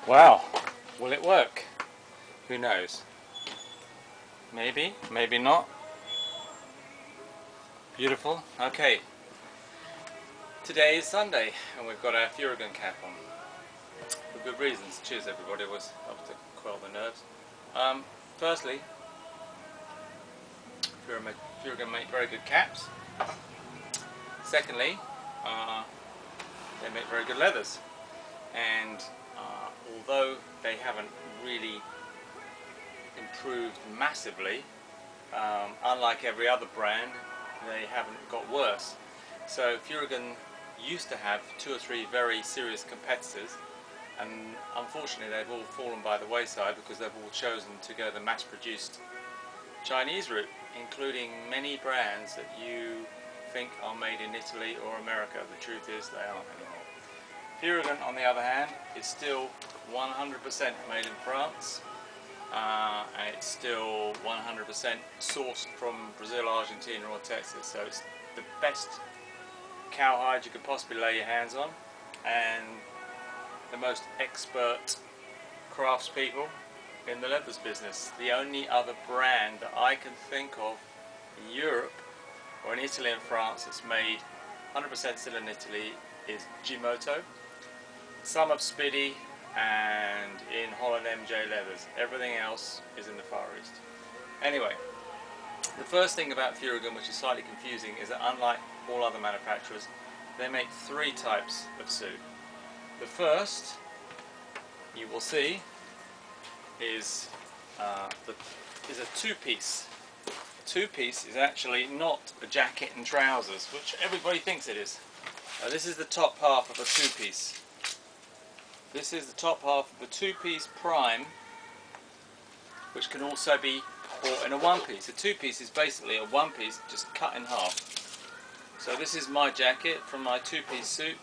Wow, will it work? Who knows? Maybe, maybe not. Beautiful. Okay. Today is Sunday and we've got our Furygan cap on. For good reasons. Cheers everybody, it was helps to quell the nerves. Firstly, Furygan make very good caps. Secondly, they make very good leathers. And although they haven't really improved massively, unlike every other brand, they haven't got worse. So Furygan used to have 2 or 3 very serious competitors, and unfortunately they've all fallen by the wayside because they've all chosen to go the mass-produced Chinese route, including many brands that you think are made in Italy or America. The truth is they aren't anymore. Furygan, on the other hand, is still 100% made in France, and it's still 100% sourced from Brazil, Argentina or Texas, so it's the best cowhide you could possibly lay your hands on, and the most expert craftspeople in the leathers business. The only other brand that I can think of in Europe or in Italy and France that's made 100% still in Italy is Gimoto, some of Spiddy, and in Holland MJ Leathers. Everything else is in the Far East. Anyway, the first thing about Furygan, which is slightly confusing, is that unlike all other manufacturers, they make 3 types of suit. The first, you will see, is a 2-piece. A 2-piece is actually not a jacket and trousers, which everybody thinks it is. This is the top half of a 2-piece. This is the top half of a 2-piece prime, which can also be bought in a 1-piece. A 2-piece is basically a 1-piece just cut in half. So this is my jacket from my 2-piece suit,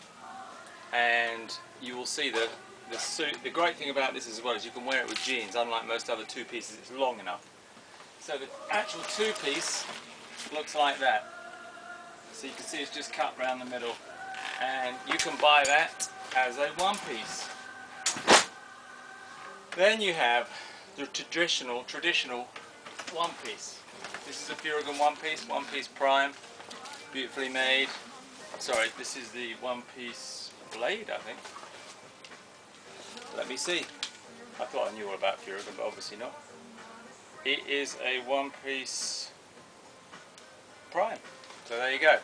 and you will see that the suit, the great thing about this as well is you can wear it with jeans. Unlike most other 2-pieces, it's long enough. So the actual 2-piece looks like that. So you can see it's just cut around the middle, and you can buy that as a 1-piece. Then you have the traditional 1-piece. This is a Furygan 1-piece prime, beautifully made. Sorry, this is the 1-piece blade, I think. Let me see. I thought I knew all about Furygan, but obviously not. It is a 1-piece prime. So there you go.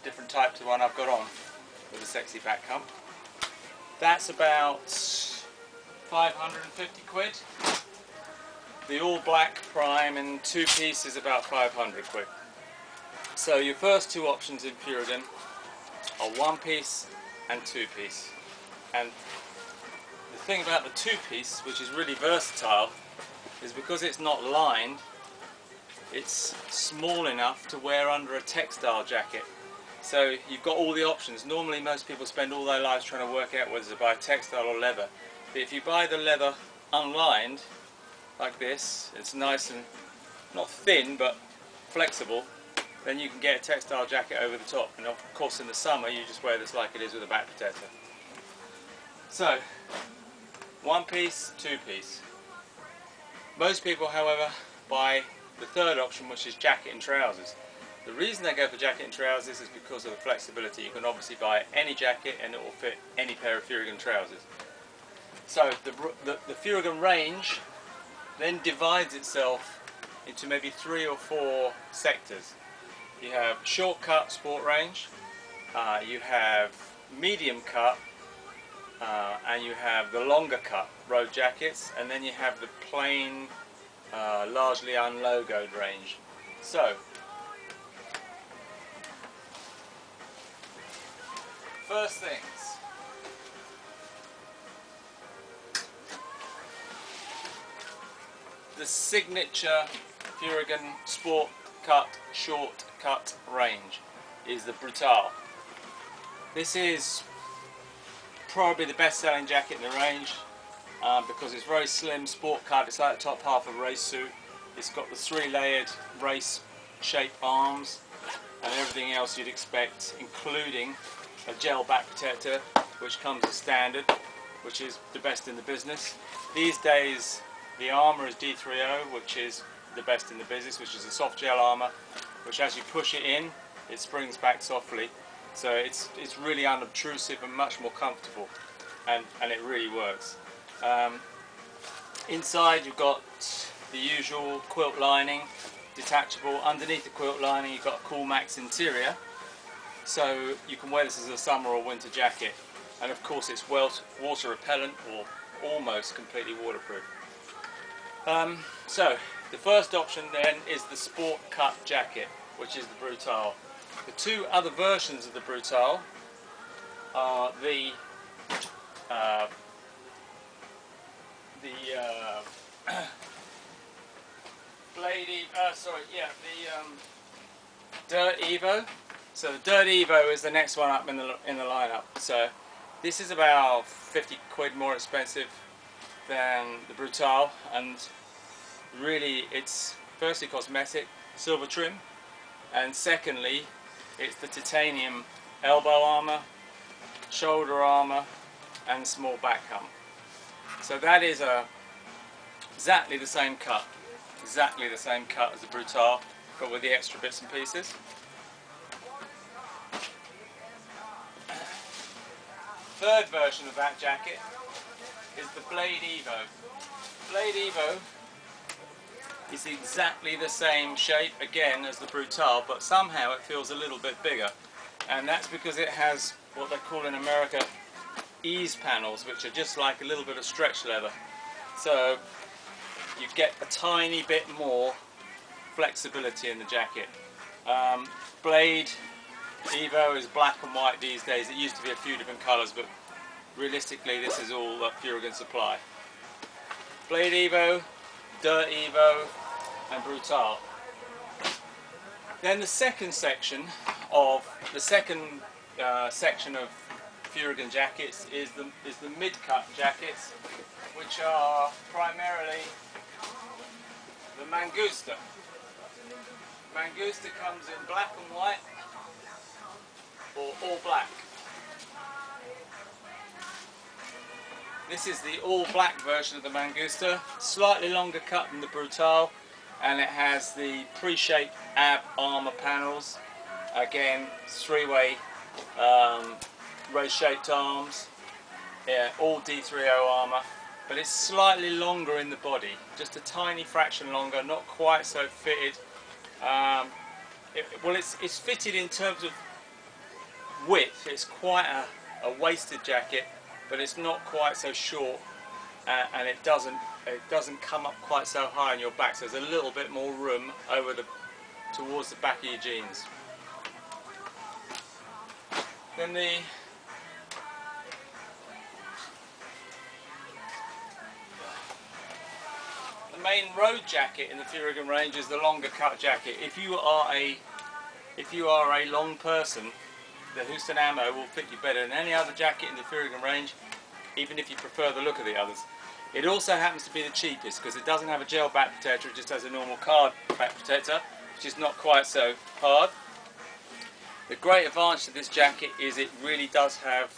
Different type to the one I've got on with a sexy back hump. That's about 550 quid. The all black prime in 2-piece is about 500 quid. So your first 2 options in Furygan are 1-piece and 2-piece. And the thing about the 2-piece, which is really versatile, is because it's not lined, it's small enough to wear under a textile jacket. So you've got all the options. Normally most people spend all their lives trying to work out whether to buy textile or leather. But if you buy the leather unlined, like this, it's nice and not thin but flexible, then you can get a textile jacket over the top. And of course in the summer you just wear this like it is with a back protector. So, 1-piece, 2-piece. Most people, however, buy the third option, which is jacket and trousers. The reason they go for jacket and trousers is because of the flexibility. You can obviously buy any jacket and it will fit any pair of Furygan trousers. So the Furygan range then divides itself into maybe 3 or 4 sectors. You have short cut sport range, you have medium cut, and you have the longer cut road jackets, and then you have the plain, largely unlogoed range. So, first things, the signature Furygan sport cut, short cut range is the Brutal. This is probably the best selling jacket in the range because it's very slim, sport cut. It's like the top half of a race suit. It's got the 3-layered race shaped arms and everything else you'd expect, including a gel back protector which comes as standard. which is the best in the business. These days the armour is D3O, which is the best in the business, which is a soft gel armour, which as you push it in, it springs back softly. So it's really unobtrusive and much more comfortable, and it really works. Inside you've got the usual quilt lining, detachable. Underneath the quilt lining you've got a Cool Max interior, so you can wear this as a summer or winter jacket, and of course it's water repellent or almost completely waterproof. So the first option then is the Sport Cut jacket, which is the Brutal. The two other versions of the Brutal are the Dirt Evo. So the Dirt Evo is the next one up in the lineup. So this is about 50 quid more expensive than the Brutal, and really it's firstly cosmetic, silver trim, and secondly it's the titanium elbow armour, shoulder armour and small back hump. So that is exactly the same cut as the Brutal, but with the extra bits and pieces. Third version of that jacket is the Blade Evo. Blade Evo is exactly the same shape again as the Brutal, but somehow it feels a little bit bigger, and that's because it has what they call in America ease panels, which are just like a little bit of stretch leather. So you get a tiny bit more flexibility in the jacket. Blade Evo is black and white these days. It used to be a few different colours, but realistically this is all that Furygan supply. Blade Evo, Dirt Evo and Brutal. Then the second section of Furygan jackets is the mid-cut jackets, which are primarily the Mangusta. Mangusta comes in black and white or all black. This is the all black version of the Mangusta, slightly longer cut than the Brutal, and it has the pre-shaped ab armour panels. Again, three-way rose-shaped arms, yeah, all D3O armour, but it's slightly longer in the body, just a tiny fraction longer, not quite so fitted. It's fitted in terms of width. It's quite a waisted jacket, but it's not quite so short, and it doesn't come up quite so high on your back, so there's a little bit more room towards the back of your jeans. Then the main road jacket in the Furygan range is the longer cut jacket. If you are a long person, the Houston Ammo will fit you better than any other jacket in the Furygan range, even if you prefer the look of the others. It also happens to be the cheapest because it doesn't have a gel back protector, it just has a normal card back protector, which is not quite so hard. The great advantage to this jacket is it really does have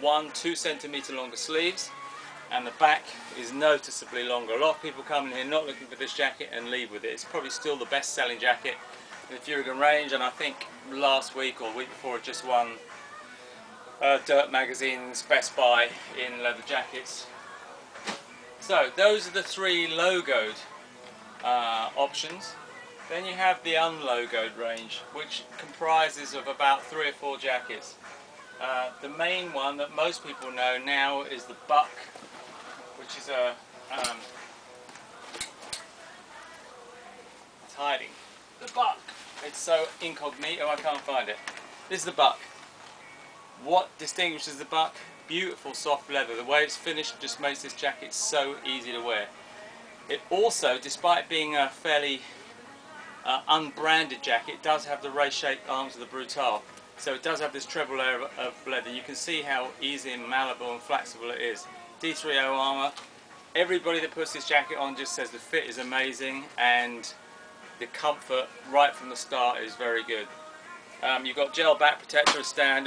2 centimetre longer sleeves, and the back is noticeably longer. A lot of people come in here not looking for this jacket and leave with it. It's probably still the best selling jacket in the Furygan range, and I think last week or week before it just won Dirt Magazine's Best Buy in leather jackets. So those are the 3 logoed options. Then you have the unlogoed range, which comprises of about 3 or 4 jackets. The main one that most people know now is the Buck, which is a it's hiding. The Buck. It's so incognito I can't find it. This is the Buck. What distinguishes the Buck? Beautiful soft leather. The way it's finished just makes this jacket so easy to wear. It also, despite being a fairly unbranded jacket, does have the race-shaped arms of the Brutal. So it does have this treble layer of leather. You can see how easy and malleable and flexible it is. D3O armour. Everybody that puts this jacket on just says the fit is amazing and the comfort right from the start is very good. You've got gel back protector as standard.